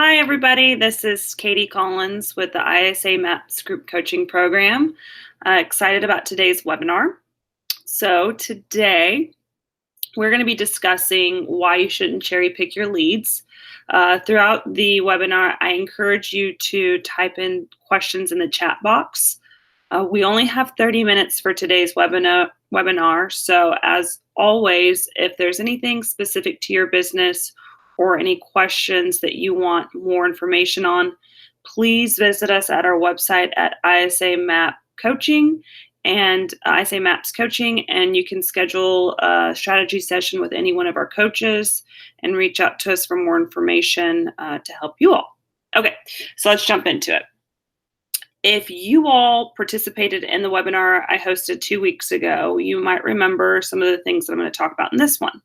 Hi, everybody. This is Katie Collins with the ISA MAPS Group Coaching Program. Excited about today's webinar. So, today we're going to be discussing why you shouldn't cherry pick your leads. Throughout the webinar, I encourage you to type in questions in the chat box. We only have 30 minutes for today's webinar. So, as always, if there's anything specific to your business or any questions that you want more information on, please visit us at our website at ISA Map Coaching and ISA Maps Coaching, and you can schedule a strategy session with any one of our coaches and reach out to us for more information to help you all. Okay, so let's jump into it. If you all participated in the webinar I hosted 2 weeks ago, you might remember some of the things that I'm going to talk about in this one.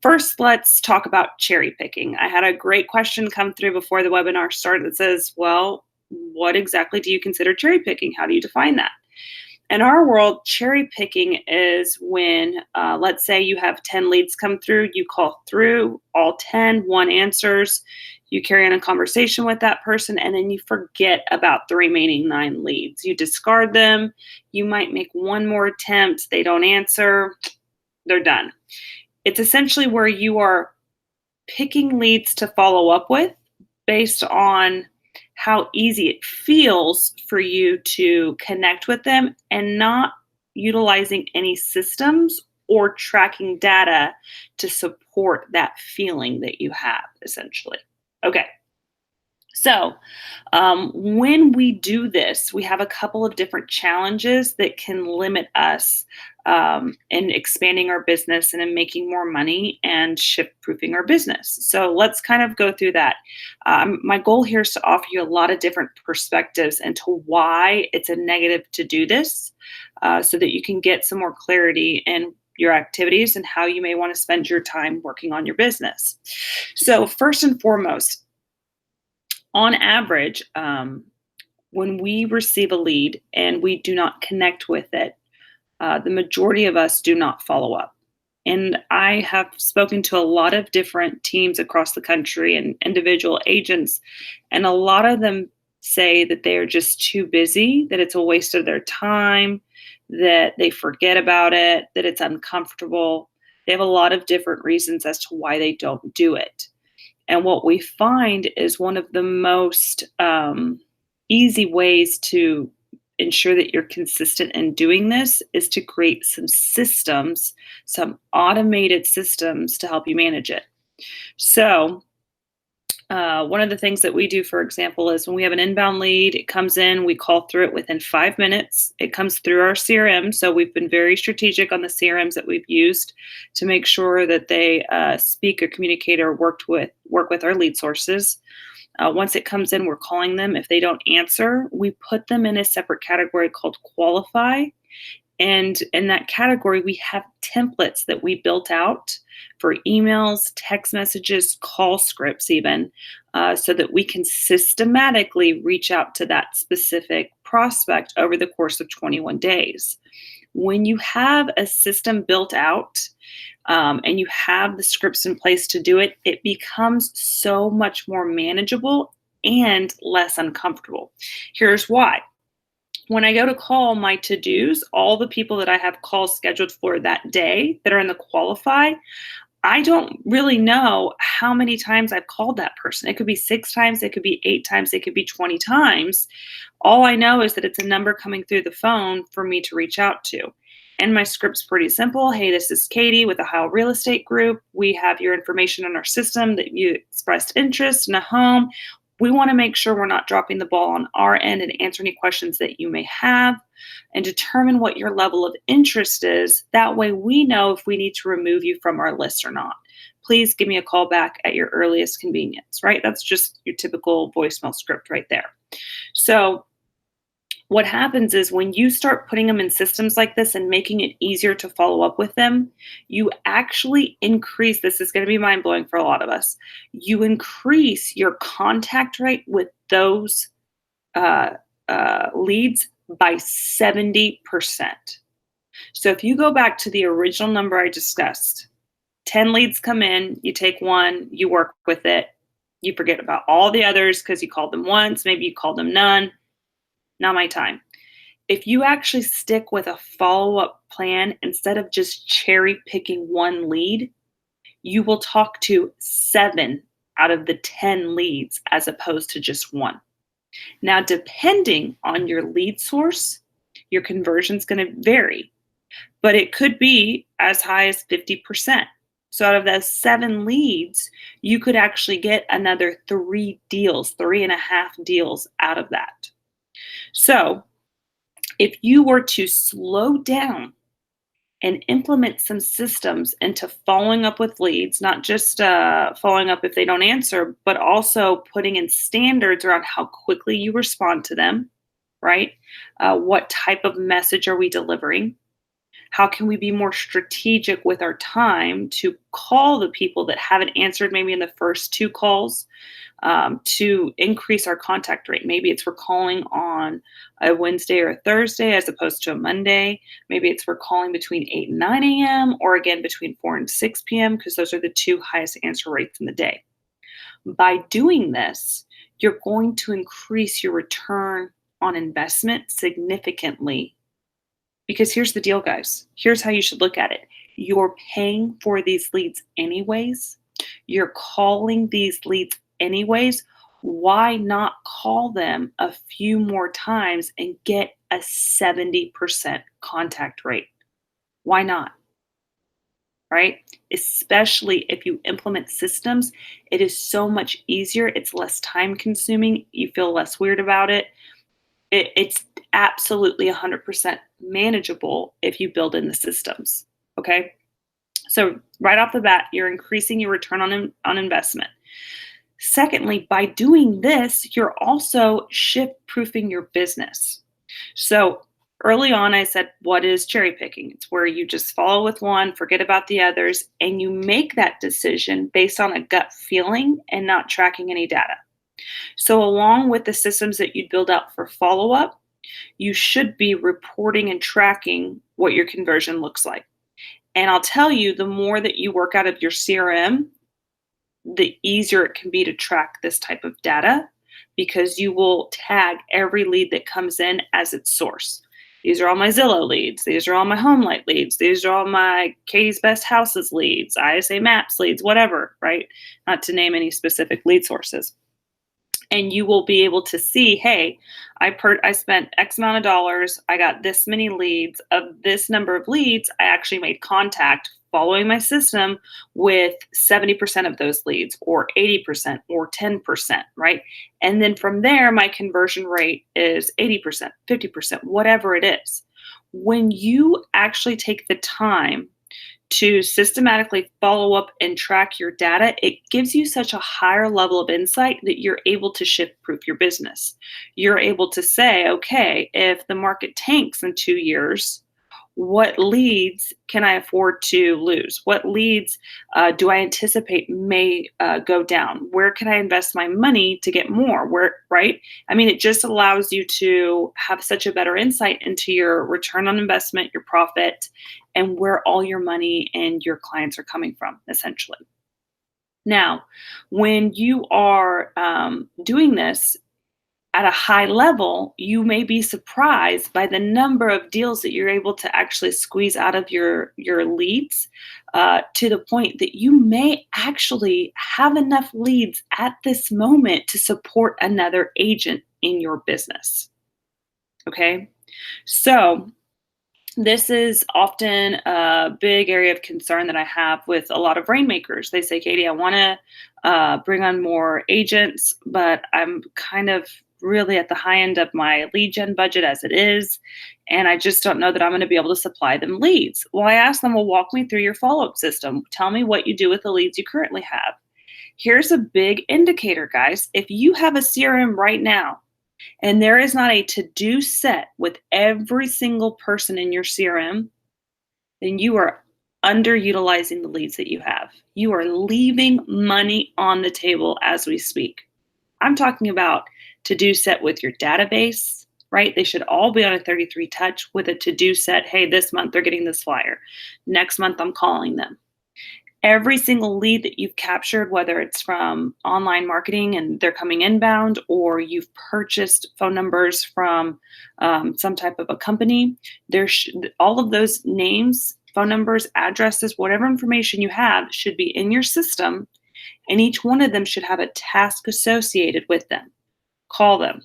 First, let's talk about cherry picking. I had a great question come through before the webinar started that says, well, what exactly do you consider cherry picking? How do you define that? In our world, cherry picking is when, let's say you have 10 leads come through, you call through all 10, one answers, you carry on a conversation with that person, and then you forget about the remaining 9 leads. You discard them, you might make one more attempt, they don't answer, they're done. It's essentially where you are picking leads to follow up with based on how easy it feels for you to connect with them and not utilizing any systems or tracking data to support that feeling that you have, essentially. Okay. So when we do this, we have a couple of different challenges that can limit us in expanding our business and in making more money and shift-proofing our business. So let's kind of go through that. My goal here is to offer you a lot of different perspectives into why it's a negative to do this so that you can get some more clarity in your activities and how you may want to spend your time working on your business. So first and foremost, on average, when we receive a lead and we do not connect with it, the majority of us do not follow up. And I have spoken to a lot of different teams across the country and individual agents, and a lot of them say that they are just too busy, that it's a waste of their time, that they forget about it, that it's uncomfortable. They have a lot of different reasons as to why they don't do it. And what we find is one of the most easy ways to ensure that you're consistent in doing this is to create some systems, some automated systems to help you manage it. So one of the things that we do, for example, is when we have an inbound lead, it comes in, we call through it within 5 minutes. It comes through our CRM. So we've been very strategic on the CRMs that we've used to make sure that they speak or communicate or work with our lead sources. Once it comes in, we're calling them. If they don't answer, we put them in a separate category called qualify. And in that category, we have templates that we built out for emails, text messages, call scripts even, so that we can systematically reach out to that specific prospect over the course of 21 days. When you have a system built out and you have the scripts in place to do it, it becomes so much more manageable and less uncomfortable. Here's why. When I go to call my to-dos, all the people that I have calls scheduled for that day that are in the qualify, I don't really know how many times I've called that person. It could be 6 times, it could be 8 times, it could be 20 times. All I know is that it's a number coming through the phone for me to reach out to. And my script's pretty simple. Hey, this is Katie with Ohio Real Estate Group. We have your information in our system that you expressed interest in a home. We want to make sure we're not dropping the ball on our end and answer any questions that you may have and determine what your level of interest is. That way we know if we need to remove you from our list or not. Please give me a call back at your earliest convenience, right? That's just your typical voicemail script right there. So what happens is when you start putting them in systems like this and making it easier to follow up with them, you actually increase, this is going to be mind-blowing for a lot of us, you increase your contact rate with those leads by 70%. So if you go back to the original number I discussed, 10 leads come in, you take one, you work with it, You forget about all the others because you called them once, maybe you called them none. Not my time. If you actually stick with a follow-up plan instead of just cherry picking one lead, you will talk to 7 out of the 10 leads as opposed to just one. Now, depending on your lead source, your conversion is going to vary, but it could be as high as 50%. So out of those 7 leads, you could actually get another 3 deals, 3.5 deals out of that. So if you were to slow down and implement some systems into following up with leads, not just following up if they don't answer, but also putting in standards around how quickly you respond to them, right? What type of message are we delivering? How can we be more strategic with our time to call the people that haven't answered maybe in the first 2 calls, to increase our contact rate? Maybe it's we're calling on a Wednesday or a Thursday as opposed to a Monday. Maybe it's we're calling between 8 and 9 a.m. or again between 4 and 6 p.m. because those are the 2 highest answer rates in the day. By doing this, you're going to increase your return on investment significantly. Because here's the deal, guys. Here's how you should look at it. You're paying for these leads anyways. You're calling these leads anyways. Why not call them a few more times and get a 70% contact rate? Why not? Right? Especially if you implement systems, it is so much easier. It's less time consuming. You feel less weird about it. It's absolutely 100% manageable if you build in the systems. Okay. So right off the bat, you're increasing your return on investment. Secondly, by doing this, you're also shift proofing your business. So early on, I said, what is cherry picking? It's where you just follow with one, forget about the others, and you make that decision based on a gut feeling and not tracking any data. So along with the systems that you'd build out for follow-up, you should be reporting and tracking what your conversion looks like. And I'll tell you, the more that you work out of your CRM, the easier it can be to track this type of data because you will tag every lead that comes in as its source. These are all my Zillow leads. These are all my HomeLight leads. These are all my Katie's Best Houses leads, ISA Maps leads, whatever, right? Not to name any specific lead sources. And you will be able to see, hey, I spent X amount of dollars. I got this many leads. Of this number of leads, I actually made contact following my system with 70% of those leads or 80% or 10%, right? And then from there, my conversion rate is 80%, 50%, whatever it is. When you actually take the time to systematically follow up and track your data, it gives you such a higher level of insight that you're able to shift proof your business. You're able to say, okay, if the market tanks in 2 years, what leads can I afford to lose? What leads do I anticipate may go down? Where can I invest my money to get more? Where, right? I mean, it just allows you to have such a better insight into your return on investment, your profit, and where all your money and your clients are coming from, essentially. Now, when you are doing this at a high level, you may be surprised by the number of deals that you're able to actually squeeze out of your leads, to the point that you may actually have enough leads at this moment to support another agent in your business. Okay, so this is often a big area of concern that I have with a lot of rainmakers. They say, Katie, I want to bring on more agents, but I'm kind of really at the high end of my lead gen budget as it is, and I just don't know that I'm going to be able to supply them leads. Well, I asked them, well, walk me through your follow-up system. Tell me what you do with the leads you currently have. Here's a big indicator, guys. If you have a CRM right now, and there is not a to-do set with every single person in your CRM, then you are underutilizing the leads that you have. You are leaving money on the table as we speak. I'm talking about to-do set with your database, right? They should all be on a 33 touch with a to-do set. Hey, this month they're getting this flyer. Next month I'm calling them. Every single lead that you've captured, whether it's from online marketing and they're coming inbound, or you've purchased phone numbers from some type of a company, all of those names, phone numbers, addresses, whatever information you have should be in your system, and each one of them should have a task associated with them. Call them.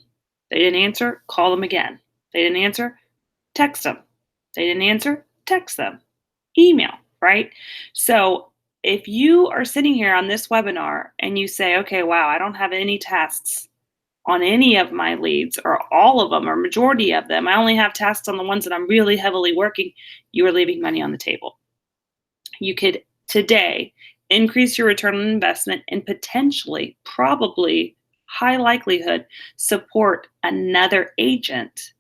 They didn't answer, call them again. They didn't answer, text them. They didn't answer, text them. Email, right? So if you are sitting here on this webinar and you say, okay, wow, I don't have any tasks on any of my leads or all of them or majority of them, I only have tasks on the ones that I'm really heavily working, you are leaving money on the table. You could today increase your return on investment and potentially, probably, high likelihood, support another agent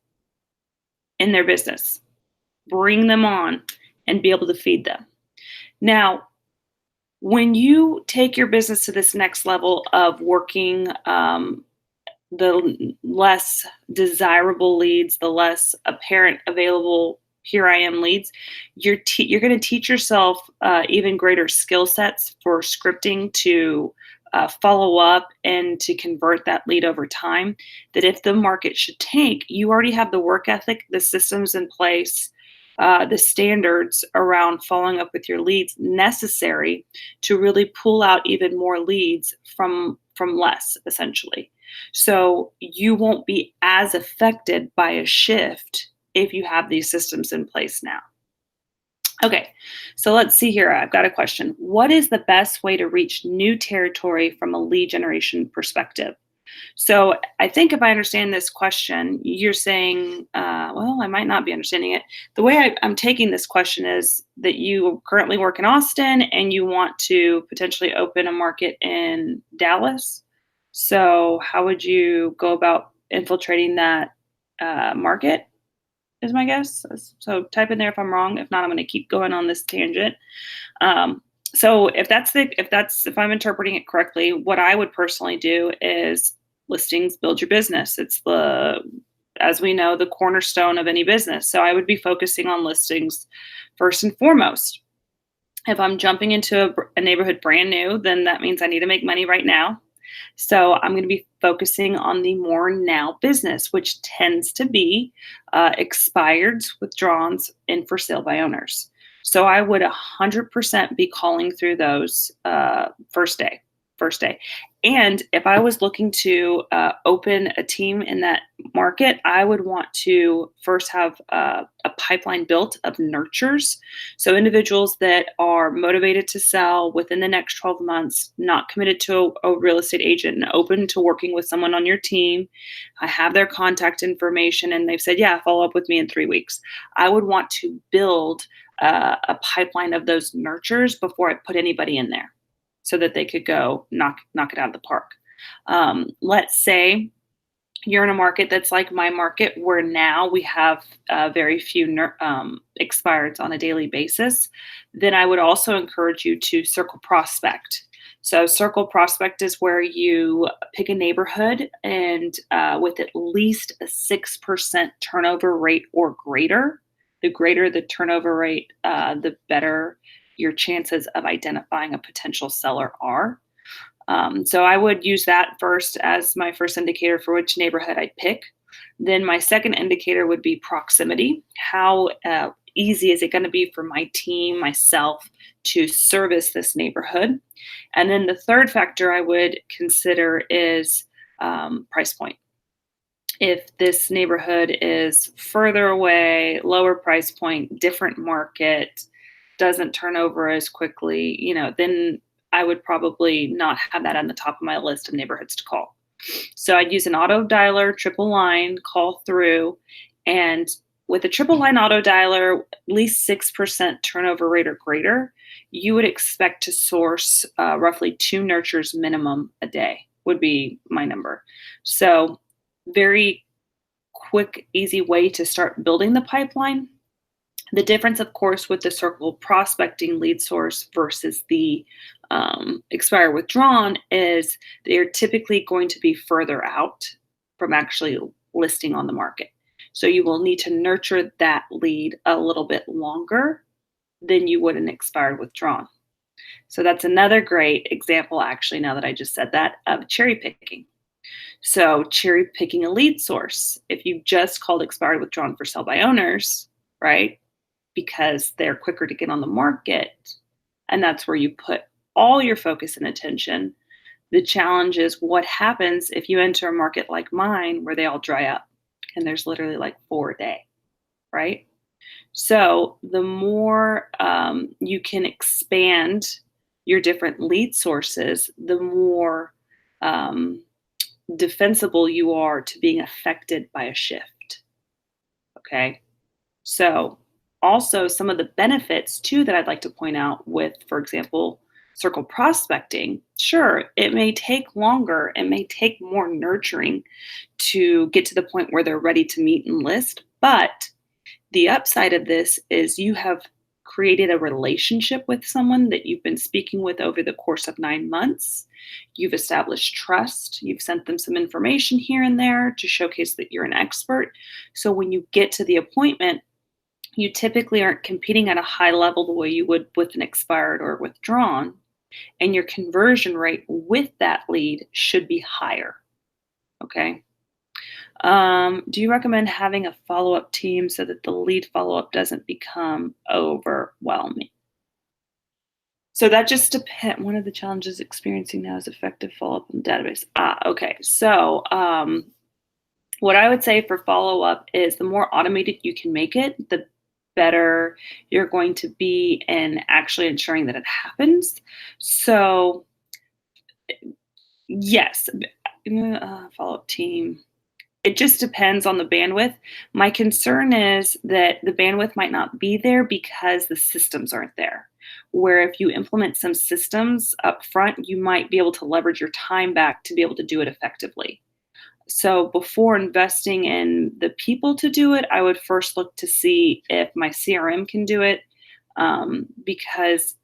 in their business. Bring them on and be able to feed them. Now, when you take your business to this next level of working the less desirable leads, the less apparent available here I am leads, you're going to teach yourself even greater skill sets for scripting to follow up and to convert that lead over time. That if the market should tank, you already have the work ethic, the systems in place, the standards around following up with your leads necessary to really pull out even more leads from less, essentially. So you won't be as affected by a shift if you have these systems in place now. Okay, so let's see here. I've got a question. What is the best way to reach new territory from a lead generation perspective? So I think if I understand this question, you're saying, well, I might not be understanding it. The way I'm taking this question is that you currently work in Austin and you want to potentially open a market in Dallas. So how would you go about infiltrating that market, is my guess. So type in there if I'm wrong. If not, I'm going to keep going on this tangent. So if I'm interpreting it correctly, what I would personally do is listings build your business. It's as we know, the cornerstone of any business. So I would be focusing on listings first and foremost. If I'm jumping into a neighborhood brand new, then that means I need to make money right now. So I'm going to be focusing on the more now business, which tends to be expireds, withdrawals, and for sale by owners. So I would 100% be calling through those first day. And if I was looking to open a team in that market, I would want to first have a pipeline built of nurtures. So individuals that are motivated to sell within the next 12 months, not committed to a real estate agent and open to working with someone on your team. I have their contact information and they've said, yeah, follow up with me in 3 weeks. I would want to build a pipeline of those nurtures before I put anybody in there, so that they could go knock it out of the park. Let's say you're in a market that's like my market, where now we have very few expireds on a daily basis. Then I would also encourage you to circle prospect. So circle prospect is where you pick a neighborhood and with at least a 6% turnover rate or greater. The greater the turnover rate, the better your chances of identifying a potential seller are. So I would use that first as my first indicator for which neighborhood I'd pick. Then my second indicator would be proximity. How easy is it going to be for my team, myself, to service this neighborhood? And then the third factor I would consider is price point. If this neighborhood is further away, lower price point, different market, doesn't turn over as quickly, then I would probably not have that on the top of my list of neighborhoods to call. So I'd use an auto dialer, triple line, call through. And with a triple line auto dialer, at least 6% turnover rate or greater, you would expect to source roughly 2 nurtures minimum a day would be my number. So very quick, easy way to start building the pipeline. The difference, of course, with the circle prospecting lead source versus the expire withdrawn is they're typically going to be further out from actually listing on the market. So you will need to nurture that lead a little bit longer than you would an expired withdrawn. So that's another great example, actually, now that I just said that, of cherry picking. So cherry picking a lead source. If you just called expired withdrawn for sell by owners, right? Because they're quicker to get on the market, and that's where you put all your focus and attention. The challenge is what happens if you enter a market like mine where they all dry up and there's literally like 4 a day, right? So the more you can expand your different lead sources, the more um, defensible you are to being affected by a shift. Okay. So, also some of the benefits too that I'd like to point out with, for example, circle prospecting. Sure, it may take longer, it may take more nurturing to get to the point where they're ready to meet and list, but the upside of this is you have created a relationship with someone that you've been speaking with over the course of 9 months. You've established trust. You've sent them some information here and there to showcase that you're an expert. So when you get to the appointment, you typically aren't competing at a high level the way you would with an expired or withdrawn. And your conversion rate with that lead should be higher. Okay. Do you recommend having a follow-up team so that the lead follow-up doesn't become overwhelming? So that just depends. One of the challenges experiencing now is effective follow-up in the database. Okay. So what I would say for follow-up is the more automated you can make it, the better you're going to be in actually ensuring that it happens. So yes, follow-up team. It just depends on the bandwidth. My concern is that the bandwidth might not be there because the systems aren't there. Where if you implement some systems up front, you might be able to leverage your time back to be able to do it effectively. So before investing in the people to do it, I would first look to see if my CRM can do it. Because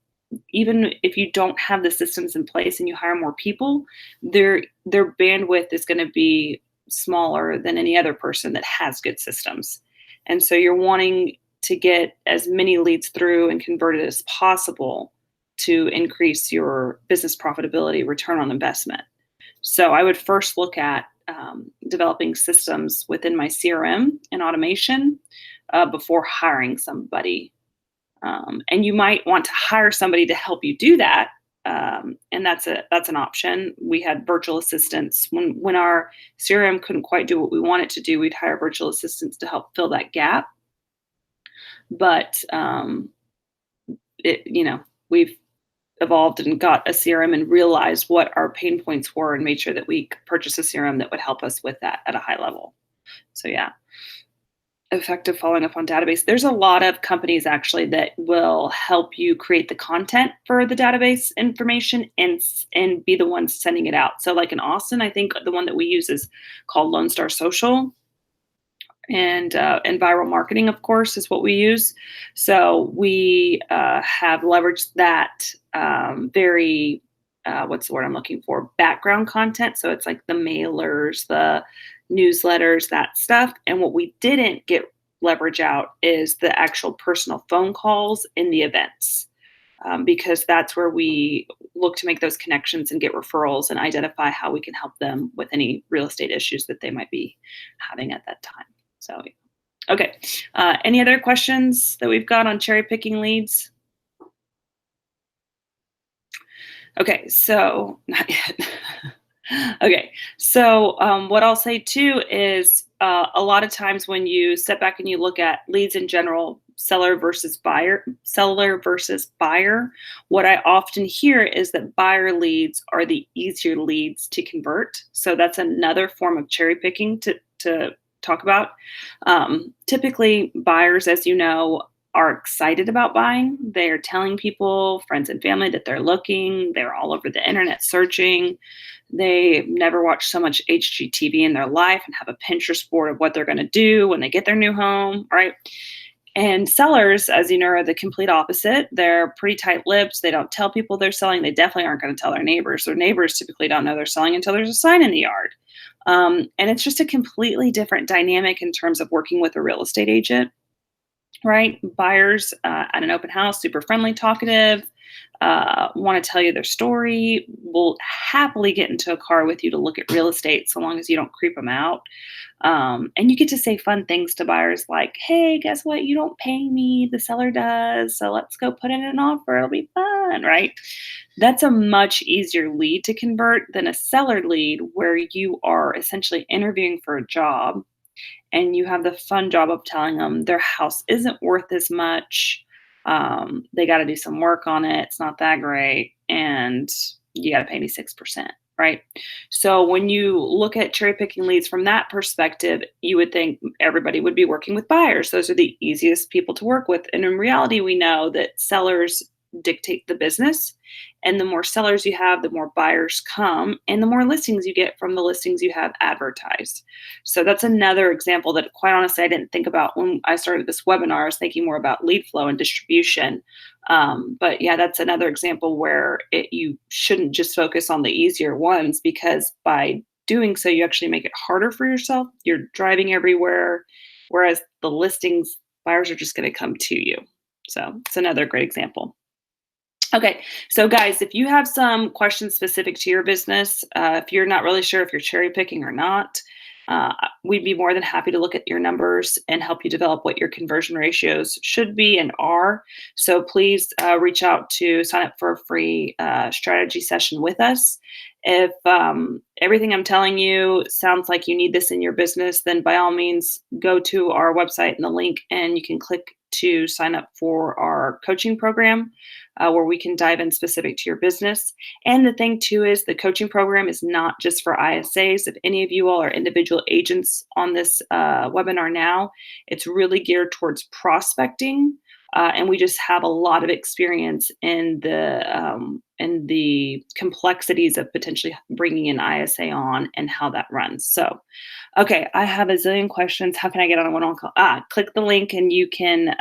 even if you don't have the systems in place and you hire more people, their bandwidth is going to be smaller than any other person that has good systems. And so you're wanting to get as many leads through and converted as possible to increase your business profitability, return on investment. So I would first look at developing systems within my CRM and automation before hiring somebody. And you might want to hire somebody to help you do that. And that's an option. We had virtual assistants when our CRM couldn't quite do what we wanted to do. We'd hire virtual assistants to help fill that gap. But we've evolved and got a CRM and realized what our pain points were and made sure that we purchased a CRM that would help us with that at a high level. So yeah. Effective following up on database. There's a lot of companies actually that will help you create the content for the database information and be the ones sending it out. So like in Austin, I think the one that we use is called Lone Star Social, and viral marketing, of course, is what we use. So we have leveraged that very what's the word I'm looking for? Background content. So it's like the mailers, the newsletters, that stuff. And what we didn't get leverage out is the actual personal phone calls in the events, because that's where we look to make those connections and get referrals and identify how we can help them with any real estate issues that they might be having at that time. So, okay. Any other questions that we've got on cherry picking leads? Okay, so not yet. Okay, so what I'll say too is a lot of times when you step back and you look at leads in general, seller versus buyer, what I often hear is that buyer leads are the easier leads to convert. So that's another form of cherry picking to talk about. Typically, buyers, as you know, are excited about buying. They're telling people, friends and family, that they're looking. They're all over the internet searching. They never watched so much HGTV in their life and have a Pinterest board of what they're going to do when they get their new home, right? And sellers, as you know, are the complete opposite. They're pretty tight-lipped. They don't tell people they're selling. They definitely aren't going to tell their neighbors. Their neighbors typically don't know they're selling until there's a sign in the yard. And it's just a completely different dynamic in terms of working with a real estate agent, right? Buyers at an open house, super friendly, talkative. want to tell you their story, will happily get into a car with you to look at real estate so long as you don't creep them out. And you get to say fun things to buyers like, hey, guess what? You don't pay me, the seller does. So let's go put in an offer. It'll be fun, right? That's a much easier lead to convert than a seller lead where you are essentially interviewing for a job and you have the fun job of telling them their house isn't worth as much. They got to do some work on it. It's not that great. And you got to pay me 6%, right? So when you look at cherry picking leads from that perspective, you would think everybody would be working with buyers. Those are the easiest people to work with. And in reality, we know that sellers dictate the business. And the more sellers you have, the more buyers come, and the more listings you get from the listings you have advertised. So that's another example that, quite honestly, I didn't think about when I started this webinar. I was thinking more about lead flow and distribution. But yeah, that's another example where you shouldn't just focus on the easier ones, because by doing so, you actually make it harder for yourself. You're driving everywhere, whereas the listings, buyers are just going to come to you. So it's another great example. Okay, so guys, if you have some questions specific to your business, if you're not really sure if you're cherry picking or not, we'd be more than happy to look at your numbers and help you develop what your conversion ratios should be and are. So please reach out to sign up for a free strategy session with us. If everything I'm telling you sounds like you need this in your business, then by all means, go to our website and the link, and you can click to sign up for our coaching program where we can dive in specific to your business. And the thing too is the coaching program is not just for ISAs. If any of you all are individual agents on this webinar now, it's really geared towards prospecting. And we just have a lot of experience in the complexities of potentially bringing an ISA on and how that runs. So, okay, I have a zillion questions. How can I get on a one-on-one call? Click the link and you can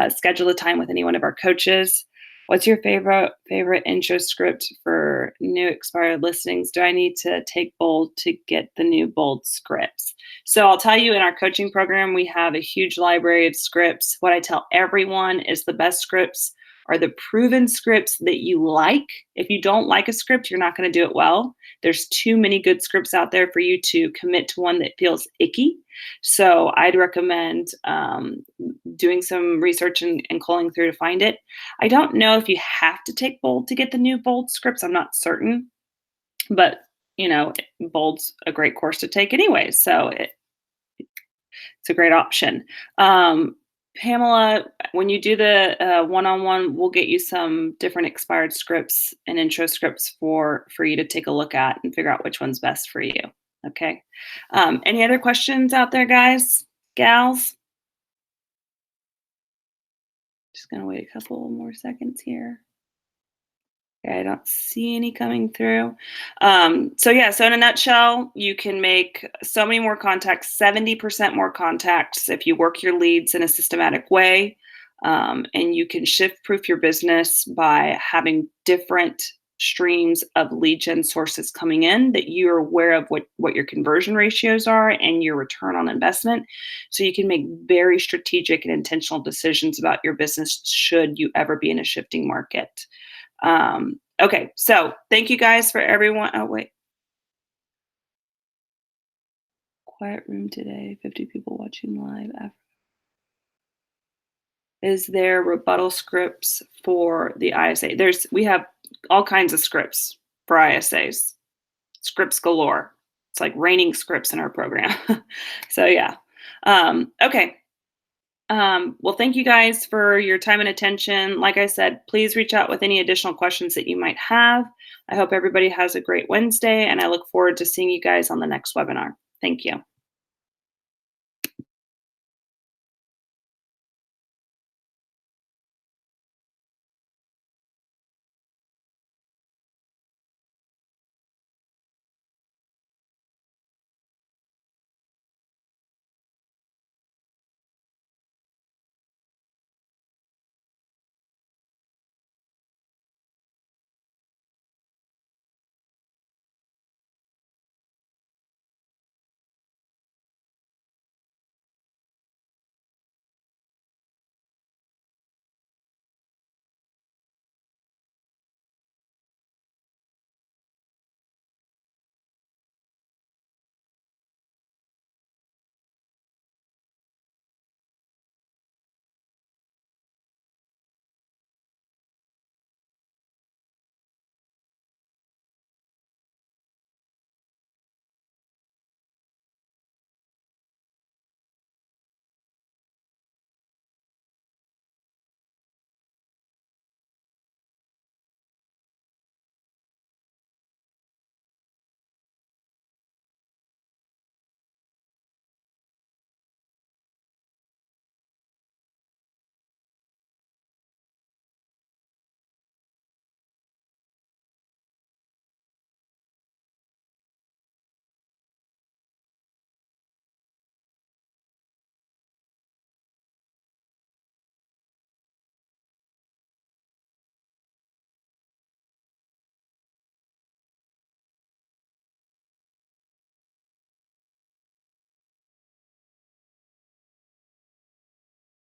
schedule a time with any one of our coaches. What's your favorite intro script for new expired listings? Do I need to take bold to get the new bold scripts? So I'll tell you, in our coaching program, we have a huge library of scripts. What I tell everyone is the best scripts are the proven scripts that you like. If you don't like a script, you're not going to do it well. There's too many good scripts out there for you to commit to one that feels icky. So I'd recommend doing some research and culling through to find it. I don't know if you have to take bold to get the new bold scripts. I'm not certain, but bold's a great course to take anyway. So it's a great option. Pamela, when you do the one-on-one, we'll get you some different expired scripts and intro scripts for you to take a look at and figure out which one's best for you. Okay. Any other questions out there, guys, gals? Just going to wait a couple more seconds here. Okay, I don't see any coming through. So in a nutshell, you can make so many more contacts, 70% more contacts if you work your leads in a systematic way. And you can shift proof your business by having different streams of lead gen sources coming in that you're aware of what your conversion ratios are and your return on investment. So you can make very strategic and intentional decisions about your business should you ever be in a shifting market. Okay, so thank you guys for everyone. Oh, wait. Quiet room today, 50 people watching live. Is there rebuttal scripts for the ISA? We have all kinds of scripts for ISAs, scripts galore. It's like raining scripts in our program. So yeah. Okay. Well, thank you guys for your time and attention. Like I said, please reach out with any additional questions that you might have. I hope everybody has a great Wednesday, and I look forward to seeing you guys on the next webinar. Thank you.